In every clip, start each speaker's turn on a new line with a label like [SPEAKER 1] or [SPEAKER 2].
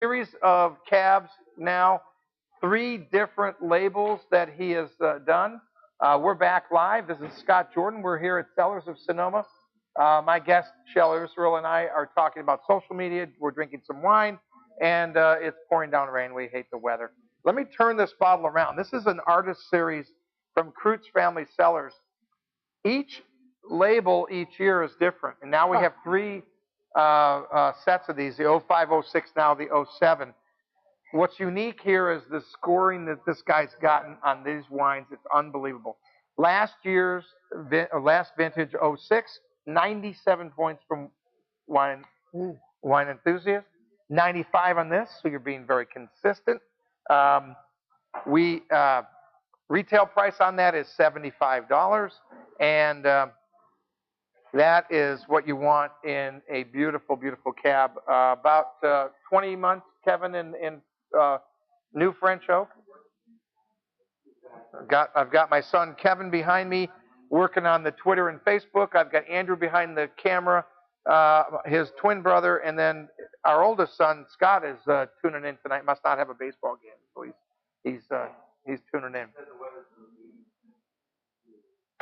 [SPEAKER 1] Series of cabs now, three different labels that he has done. We're back live. This is Scott Jordan. We're here at Cellars of Sonoma. My guest, Shel Israel, and I are talking about social media. We're drinking some wine, and it's pouring down rain. We hate the weather. Let me turn this bottle around. This is an artist series from Kreutz Family Cellars. Each label each year is different, and now we have three sets of these, the 05, 06, now the 07. What's unique here is the scoring that this guy's gotten on these wines. It's unbelievable. Last vintage 06, 97 points from wine enthusiast, 95 on this, so you're being very consistent. We retail price on that is $75, and that is what you want in a beautiful, beautiful cab. About 20 months, Kevin, in new French oak. I've got my son Kevin behind me working on the Twitter and Facebook. I've got Andrew behind the camera, his twin brother, and then our oldest son Scott is tuning in tonight. Must not have a baseball game, so he's tuning in.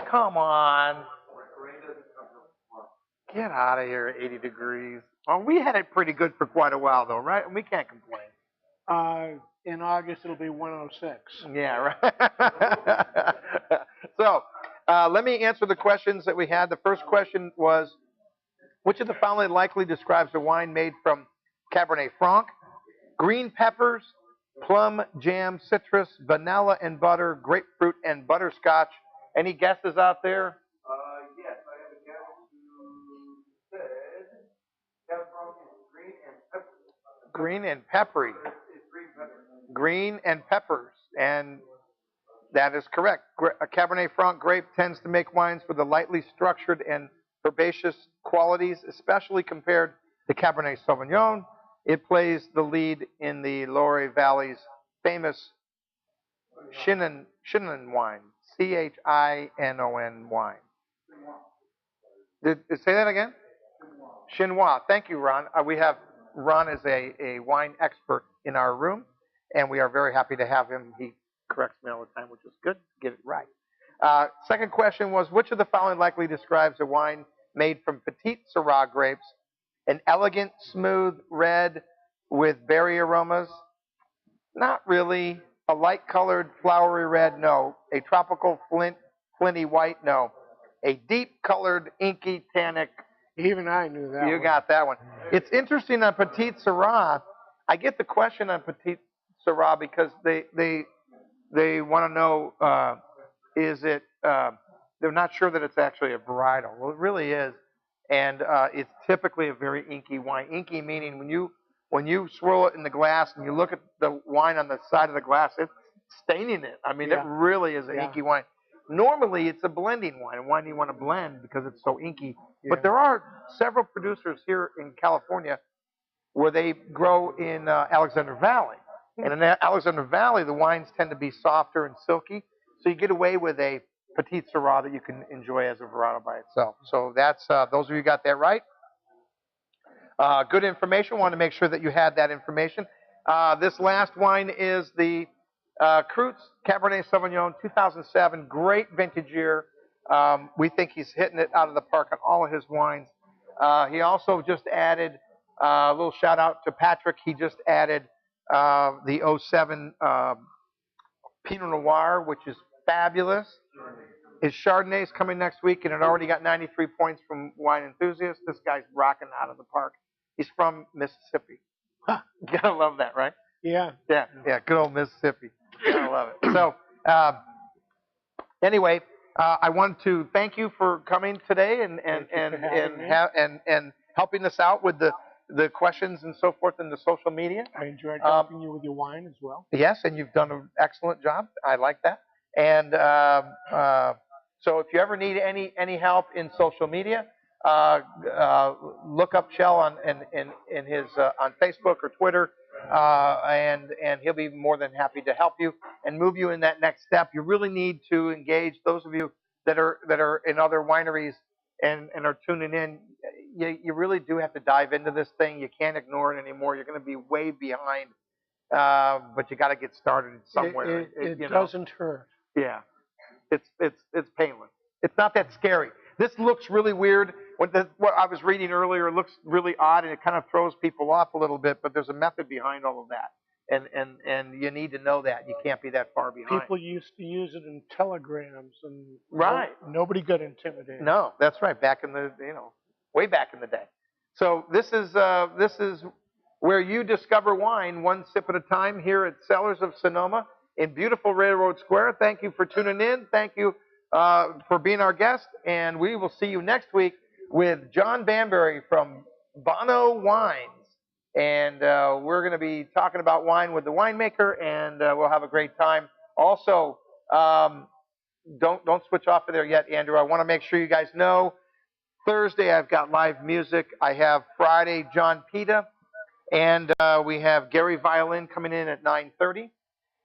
[SPEAKER 1] Come on. Get out of here, 80 degrees. Well, we had it pretty good for quite a while, though, right? We can't complain.
[SPEAKER 2] In August, it'll be 106.
[SPEAKER 1] Yeah, right. So, let me answer the questions that we had. The first question was, which of the following likely describes a wine made from Cabernet Franc? Green peppers, plum, jam, citrus, vanilla and butter, grapefruit and butterscotch. Any guesses out there?
[SPEAKER 3] Yes, I have a guest who said Cabernet Franc is green and peppery.
[SPEAKER 1] Green and peppery.
[SPEAKER 3] It's green pepper.
[SPEAKER 1] Green and peppers, and that is correct. A Cabernet Franc grape tends to make wines with the lightly structured and herbaceous qualities, especially compared to Cabernet Sauvignon. It plays the lead in the Loire Valley's famous Chinon wine, Chinon wine. Say that again? Chinois. Thank you, Ron. Ron is a wine expert in our room, and we are very happy to have him. He corrects me all the time, which is good. Get it right. Second question was, which of the following likely describes a wine made from Petite Syrah grapes? An elegant, smooth red with berry aromas? Not really. A light-colored, flowery red? No. A tropical flinty white? No. A deep-colored, inky, tannic?
[SPEAKER 2] Even I knew that.
[SPEAKER 1] You got that one. It's interesting on Petite Syrah. I get the question on Petite Syrah because they want to know, is it, they're not sure that it's actually a varietal. Well, it really is. And it's typically a very inky wine. Inky meaning when you swirl it in the glass and you look at the wine on the side of the glass, it's staining it. I mean, it really is an inky wine. Normally, it's a blending wine, a wine you want to blend because it's so inky. Yeah. But there are several producers here in California where they grow in Alexander Valley. And in Alexander Valley, the wines tend to be softer and silky. So you get away with a Petite Syrah that you can enjoy as a varietal by itself. So that's those of you got that right. Good information. Want to make sure that you had that information. This last wine is the Kreutz Cabernet Sauvignon 2007. Great vintage year. We think he's hitting it out of the park on all of his wines. He also just added a little shout out to Patrick. He just added the 07 Pinot Noir, which is fabulous. His Chardonnay is coming next week, and it already got 93 points from Wine Enthusiast. This guy's rocking out of the park. He's from Mississippi. Huh. You gotta love that, right?
[SPEAKER 2] Yeah.
[SPEAKER 1] Yeah. Good old Mississippi. I love it. So, anyway, I want to thank you for coming today and helping us out with the questions and so forth in the social media.
[SPEAKER 2] I enjoyed helping you with your wine as well.
[SPEAKER 1] Yes, and you've done an excellent job. I like that. And so if you ever need any help in social media, look up Shel on his on Facebook or Twitter, and he'll be more than happy to help you and move you in that next step. You really need to engage those of you that are in other wineries and are tuning in. you really do have to dive into this thing. You can't ignore it anymore. You're going to be way behind, but you got to get started somewhere.
[SPEAKER 2] It
[SPEAKER 1] you know.
[SPEAKER 2] doesn't hurt.
[SPEAKER 1] Yeah, it's painless. It's not that scary. This looks really weird. What I was reading earlier looks really odd, and it kind of throws people off a little bit. But there's a method behind all of that, and you need to know that. You can't be that far behind.
[SPEAKER 2] People used to use it in telegrams, and
[SPEAKER 1] right.
[SPEAKER 2] Nobody got intimidated.
[SPEAKER 1] No, that's right. Back in the way back in the day. So this is where you discover wine one sip at a time here at Cellars of Sonoma in beautiful Railroad Square. Thank you for tuning in. Thank you for being our guest, and we will see you next week with John Banbury from Bono Wines, and we're going to be talking about wine with the winemaker, and we'll have a great time. Also, don't switch off of there yet, Andrew. I want to make sure you guys know Thursday I've got live music. I have Friday John Pita, and we have Gary Violin coming in at 9:30,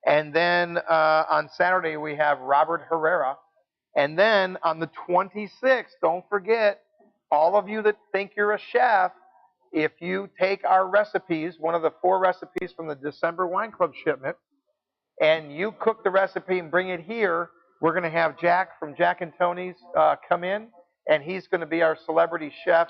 [SPEAKER 1] and then on Saturday we have Robert Herrera. And then on the 26th, don't forget, all of you that think you're a chef, if you take our recipes, one of the 4 recipes from the December Wine Club shipment, and you cook the recipe and bring it here, we're going to have Jack from Jack and Tony's come in, and he's going to be our celebrity chef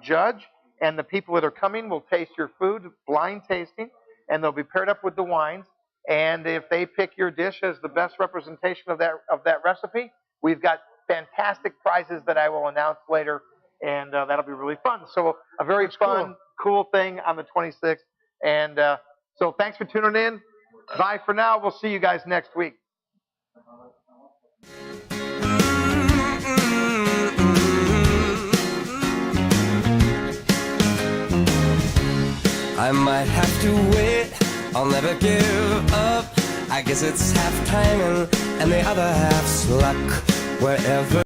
[SPEAKER 1] judge. And the people that are coming will taste your food, blind tasting, and they'll be paired up with the wines. And if they pick your dish as the best representation of that recipe, we've got fantastic prizes that I will announce later, and that'll be really fun. So a very cool thing on the 26th. And so thanks for tuning in. Bye for now. We'll see you guys next week.
[SPEAKER 4] I might have to wait, I'll never give up. I guess it's half timing and the other half's luck. Wherever